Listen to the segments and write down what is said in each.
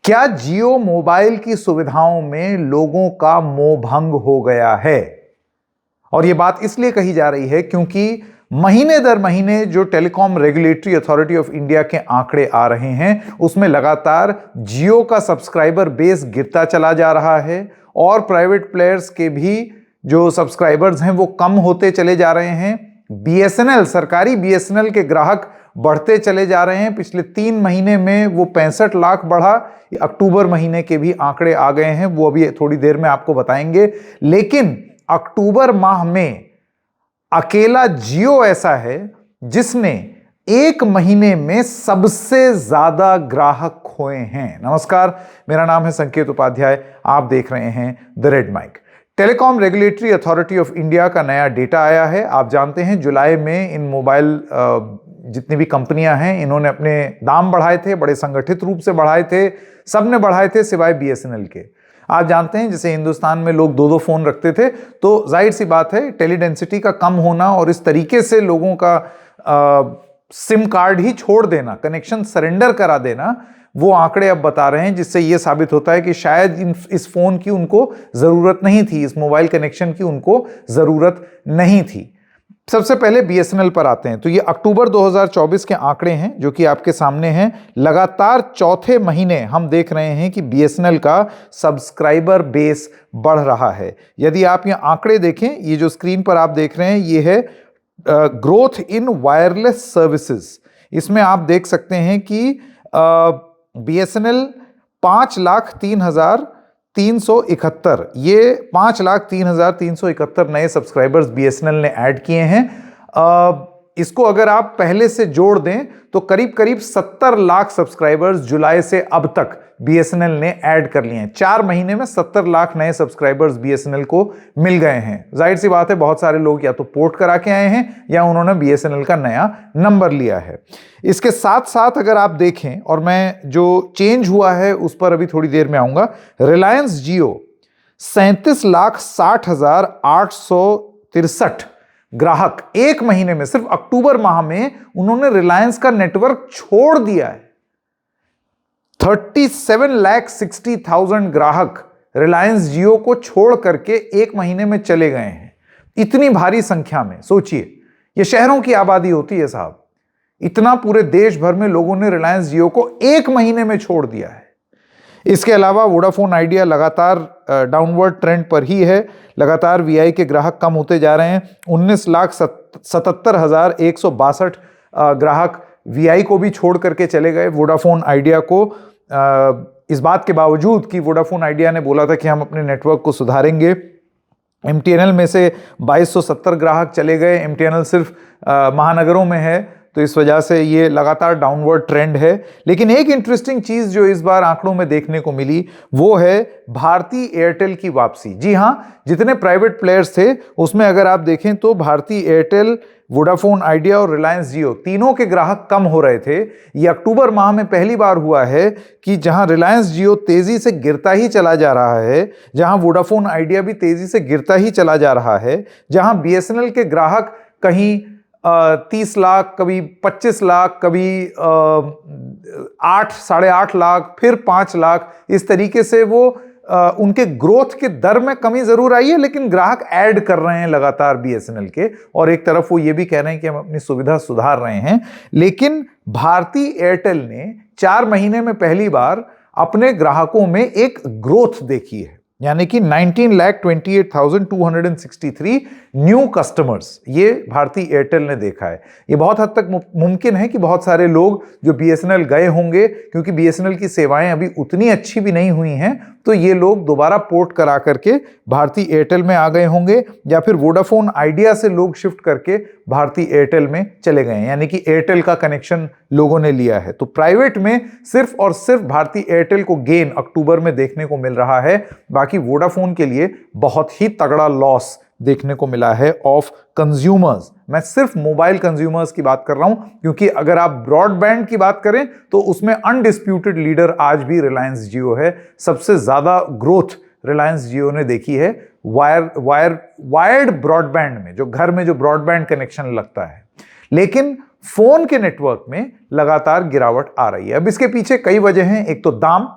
क्या जियो मोबाइल की सुविधाओं में लोगों का मोह भंग हो गया है? और यह बात इसलिए कही जा रही है क्योंकि महीने दर महीने जो telecom Regulatory Authority of India के आंकड़े आ रहे हैं उसमें लगातार जियो का सब्सक्राइबर बेस गिरता चला जा रहा है और प्राइवेट प्लेयर्स के भी जो सब्सक्राइबर्स हैं वो कम होते चले जा रहे हैं। बीएसएनएल, सरकारी बीएसएनएल के ग्राहक बढ़ते चले जा रहे हैं। पिछले 3 महीने में वो 65 लाख बढ़ा। अक्टूबर महीने के भी आंकड़े आ गए हैं, वो अभी थोड़ी देर में आपको बताएंगे। लेकिन अक्टूबर माह में अकेला जियो ऐसा है जिसने 1 महीने में सबसे ज्यादा ग्राहक खोए हैं। नमस्कार, मेरा नाम है संकेत उपाध्याय, आप देख रहे हैं the red mic. Telecom Regulatory Authority of India का नया डेटा आया है। आप जानते हैं जुलाई में इन मोबाइल जितनी भी कंपनियां हैं इन्होंने अपने दाम बढ़ाए थे, बड़े संगठित रूप से बढ़ाए थे, सबने बढ़ाए थे सिवाय बीएसएनएल के। आप जानते हैं जैसे हिंदुस्तान में लोग 2-2 फोन रखते थे, तो जाहिर सी बात है टेली डेंसिटी का कम होना और इस तरीके से लोगों का सिम कार्ड ही छोड़ देना, कनेक्शन सरेंडर करा देना, वो आंकड़े अब बता रहे हैं, जिससे यह साबित होता है कि शायद इस फोन की उनको जरूरत नहीं थी, इस मोबाइल कनेक्शन की उनको जरूरत नहीं थी। सबसे पहले बीएसएनएल पर आते हैं। तो ये अक्टूबर 2024 के आंकड़े हैं जो कि आपके सामने हैं। लगातार चौथे महीने हम देख रहे हैं कि बीएसएनएल का सब्सक्राइबर बेस बढ़ रहा है। यदि आप ये आंकड़े देखें, ये जो स्क्रीन पर आप देख रहे हैं ये है ग्रोथ इन वायरलेस सर्विसेज। इसमें आप देख सकते हैं कि बीएसएनएल 5,03,371, ये 5,03,371 नए सब्सक्राइबर्स बीएसएनएल ने ऐड किए हैं। इसको अगर आप पहले से जोड़ दें तो करीब करीब 70 लाख सब्सक्राइबर्स जुलाई से अब तक बीएसएनएल ने ऐड कर लिए हैं। 4 महीने में 70 लाख नए सब्सक्राइबर्स बीएसएनएल को मिल गए हैं। जाहिर सी बात है बहुत सारे लोग या तो पोर्ट करा के आए हैं या उन्होंने बीएसएनएल का नया नंबर लिया है। इसके साथ साथ अगर आप देखें, और मैं जो चेंज हुआ है उस पर अभी थोड़ी देर में आऊंगा, रिलायंस जियो 37,60,863 ग्राहक 1 महीने में, सिर्फ अक्टूबर माह में उन्होंने रिलायंस का नेटवर्क छोड़ दिया है। 37,60,000 ग्राहक रिलायंस जियो को छोड़ करके 1 महीने में चले गए हैं। इतनी भारी संख्या में सोचिए, यह शहरों की आबादी होती है साहब। इतना पूरे देश भर में लोगों ने रिलायंस जियो को 1 महीने में छोड़ दिया है। इसके अलावा वोडाफोन आइडिया लगातार डाउनवर्ड ट्रेंड पर ही है। लगातार वीआई के ग्राहक कम होते जा रहे हैं। 19,77,162 ग्राहक वीआई को भी छोड़ करके चले गए। वोडाफोन आइडिया को इस बात के बावजूद कि वोडाफोन आइडिया ने बोला था कि हम अपने नेटवर्क को सुधारेंगे। एमटीएनएल में से 2270 ग्राहक चले गए। एमटीएनएल सिर्फ महानगरों में है, तो इस वजह से ये लगातार डाउनवर्ड ट्रेंड है। लेकिन एक इंटरेस्टिंग चीज जो इस बार आंकड़ों में देखने को मिली वो है भारती एयरटेल की वापसी। जी हां, जितने प्राइवेट प्लेयर्स थे उसमें अगर आप देखें तो भारती एयरटेल, वोडाफोन आइडिया और रिलायंस जियो तीनों के ग्राहक कम हो रहे थे। ये अक्टूबर माह में पहली बार हुआ है कि जहां रिलायंस जियो तेजी से गिरता ही चला जा रहा है, जहां वोडाफोन आइडिया भी तेजी से गिरता ही चला जा रहा है, जहां बीएसएनएल के ग्राहक कहीं 30 लाख, कभी 25 लाख, कभी 8, 8.5 लाख, फिर 5 लाख, इस तरीके से वो उनके ग्रोथ के दर में कमी जरूर आई है, लेकिन ग्राहक ऐड कर रहे हैं लगातार बीएसएनएल के। और एक तरफ वो ये भी कह रहे हैं कि हम अपनी सुविधा सुधार रहे हैं। लेकिन भारती एयरटेल ने 4 महीने में पहली बार अपने ग्राहकों में एक ग्रोथ देखी है, यानी कि 19,28,263 न्यू कस्टमर्स ये भारती एयरटेल ने देखा है। ये बहुत हद तक मुमकिन है कि बहुत सारे लोग जो बीएसएनएल गए होंगे, क्योंकि बीएसएनएल की सेवाएं अभी उतनी अच्छी भी नहीं हुई हैं, तो ये लोग दोबारा पोर्ट करा करके भारती एयरटेल में आ गए होंगे, या फिर वोडाफोन आइडिया से लोग शिफ्ट करके भारती एयरटेल में चले गए हैं, यानी कि एयरटेल का कनेक्शन लोगों ने लिया है। तो प्राइवेट में सिर्फ और सिर्फ भारती एयरटेल को गेन अक्टूबर में देखने को मिल रहा है। बाकी वोडाफोन के लिए बहुत ही तगड़ा लॉस देखने को मिला है ऑफ कंज्यूमर्स। मैं सिर्फ मोबाइल कंज्यूमर्स की बात कर रहा हूं, क्योंकि अगर आप ब्रॉडबैंड की बात करें तो उसमें अनडिस्प्यूटेड लीडर आज भी रिलायंस जियो है। सबसे ज्यादा ग्रोथ रिलायंस जियो ने देखी है वायर्ड ब्रॉडबैंड में, जो घर में जो ब्रॉडबैंड कनेक्शन लगता है। लेकिन फोन के नेटवर्क में लगातार गिरावट आ रही है। अब इसके पीछे कई वजह हैं। एक तो दाम,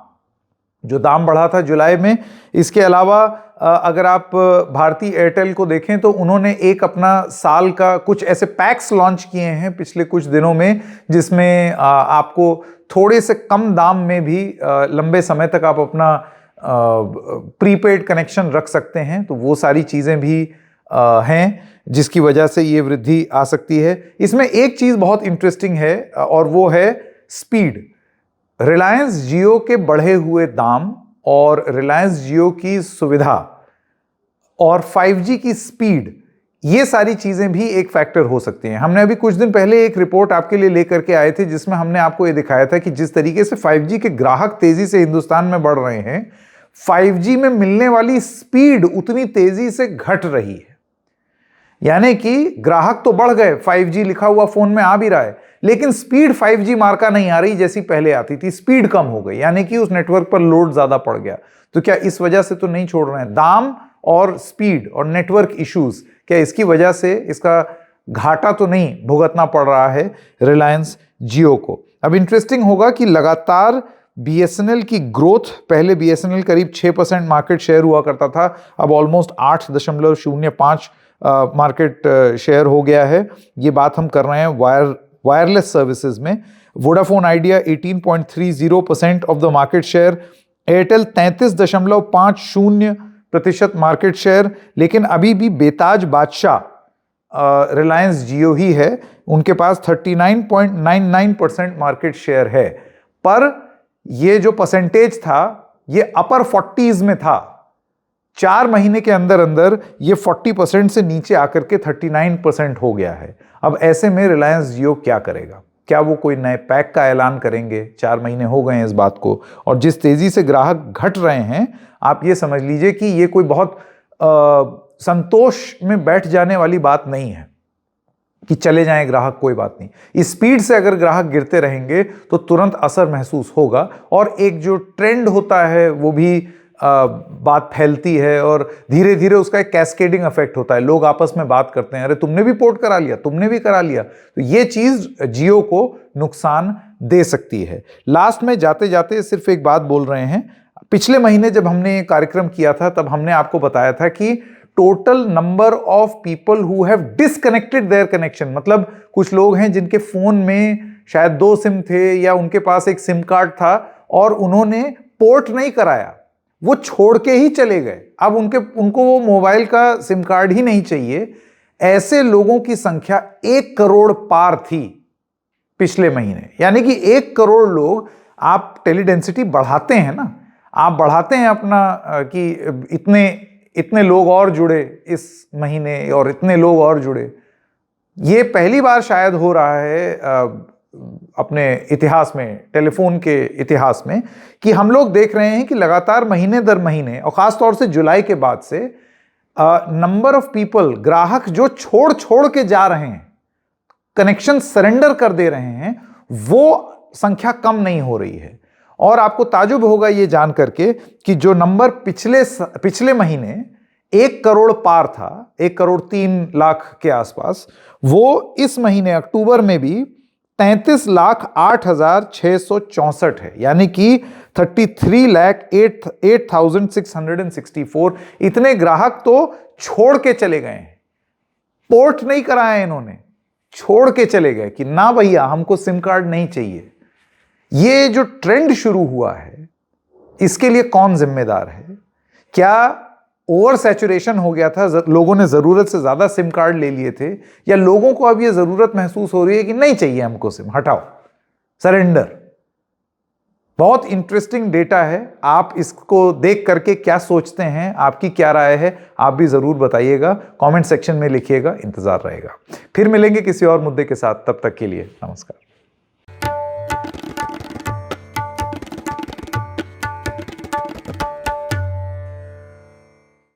जो दाम बढ़ा था जुलाई में। इसके अलावा अगर आप भारती एयरटेल को देखें तो उन्होंने एक अपना साल का कुछ ऐसे पैक्स लॉन्च किए हैं पिछले कुछ दिनों में, जिसमें आपको थोड़े से कम दाम में भी लंबे समय तक आप अपना प्रीपेड कनेक्शन रख सकते हैं। तो वो सारी चीज़ें भी हैं जिसकी वजह से ये वृद्धि आ सकती है। इसमें एक चीज़ बहुत इंटरेस्टिंग है और वो है स्पीड। रिलायंस जियो के बढ़े हुए दाम और रिलायंस जियो की सुविधा और 5G की स्पीड, ये सारी चीजें भी एक फैक्टर हो सकती हैं। हमने अभी कुछ दिन पहले एक रिपोर्ट आपके लिए लेकर के आए थे जिसमें हमने आपको ये दिखाया था कि जिस तरीके से 5G के ग्राहक तेजी से हिंदुस्तान में बढ़ रहे हैं, 5G में मिलने वाली स्पीड उतनी तेजी से घट रही है। यानी कि ग्राहक तो बढ़ गए, 5G लिखा हुआ फोन में आ भी रहा है, लेकिन स्पीड 5G मार्का नहीं आ रही जैसी पहले आती थी। स्पीड कम हो गई, यानी कि उस नेटवर्क पर लोड ज्यादा पड़ गया। तो क्या इस वजह से तो नहीं छोड़ रहे हैं? दाम और स्पीड और नेटवर्क इश्यूज, क्या इसकी वजह से इसका घाटा तो नहीं भुगतना पड़ रहा है रिलायंस जियो को? अब इंटरेस्टिंग होगा कि लगातार BSNL की ग्रोथ, पहले BSNL करीब 6% मार्केट शेयर हुआ करता था, अब ऑलमोस्ट 8.05 मार्केट शेयर हो गया है। ये बात हम कर रहे हैं वायरलेस सर्विसेज में। Vodafone idea 18.30% of the market share, Airtel 33.50% market share. लेकिन अभी भी बेताज बादशाह रिलायंस जियो ही है, उनके पास 39.99% मार्केट शेयर है। पर ये जो परसेंटेज था ये अपर 40s में था। 4 महीने के अंदर अंदर ये 40% से नीचे आकर के 39% हो गया है। अब ऐसे में रिलायंस जियो क्या करेगा? क्या वो कोई नए पैक का ऐलान करेंगे? 4 महीने हो गए हैं इस बात को, और जिस तेजी से ग्राहक घट रहे हैं, आप ये समझ लीजिए कि ये कोई बहुत संतोष में बैठ जाने वाली बात नहीं है कि चले जाएं ग्राहक, कोई बात नहीं। इस स्पीड से अगर ग्राहक गिरते रहेंगे तो तुरंत असर महसूस होगा, और एक जो ट्रेंड होता है वो भी बात फैलती है, और धीरे धीरे उसका एक कैस्केडिंग इफेक्ट होता है। लोग आपस में बात करते हैं, अरे तुमने भी पोर्ट करा लिया, तुमने भी करा लिया। तो ये चीज जियो को नुकसान दे सकती है। लास्ट में जाते जाते सिर्फ एक बात बोल रहे हैं, पिछले महीने जब हमने ये कार्यक्रम किया था तब हमने आपको बताया था कि total number of people who have disconnected there connection, मतलब कुछ लोग हैं जिनके फोन में शायद 2 सिम थे या उनके पास एक सिम कार्ड था और उन्होंने पोर्ट नहीं कराया, वो छोड़ के ही चले गए। अब उनको वो मोबाइल का सिम कार्ड ही नहीं चाहिए। ऐसे लोगों की संख्या 1 करोड़ पार थी पिछले महीने। यानी कि 1 करोड़ लोग, आप टेलीडेंसिटी बढ़ाते हैं ना, आप बढ़ाते हैं अपना कि इतने लोग और जुड़े इस महीने और इतने लोग और जुड़े। ये पहली बार शायद हो रहा है अपने इतिहास में, टेलीफोन के इतिहास में, कि हम लोग देख रहे हैं कि लगातार महीने दर महीने, और खासतौर से जुलाई के बाद से, नंबर ऑफ पीपल, ग्राहक जो छोड़ के जा रहे हैं, कनेक्शन सरेंडर कर दे रहे हैं, वो संख्या कम नहीं हो रही है। और आपको ताजुब होगा ये जान करके कि जो नंबर पिछले महीने 1 करोड़ पार था, 1 करोड़ 3 लाख के आसपास, वो इस महीने अक्टूबर में भी 33,08,664 है। यानी कि 33,08,664। इतने ग्राहक तो छोड़ के चले गए हैं, पोर्ट नहीं कराए इन्होंने, छोड़ के चले गए कि ना भैया हमको सिम कार्ड नहीं चाहिए। ये जो ट्रेंड शुरू हुआ है, इसके लिए कौन जिम्मेदार है? क्या ओवर सैचुरेशन हो गया था, लोगों ने जरूरत से ज्यादा सिम कार्ड ले लिए थे, या लोगों को अब ये जरूरत महसूस हो रही है कि नहीं चाहिए हमको सिम, हटाओ, सरेंडर? बहुत इंटरेस्टिंग डेटा है। आप इसको देख करके क्या सोचते हैं, आपकी क्या राय है, आप भी जरूर बताइएगा, कमेंट सेक्शन में लिखिएगा, इंतजार रहेगा। फिर मिलेंगे किसी और मुद्दे के साथ, तब तक के लिए नमस्कार।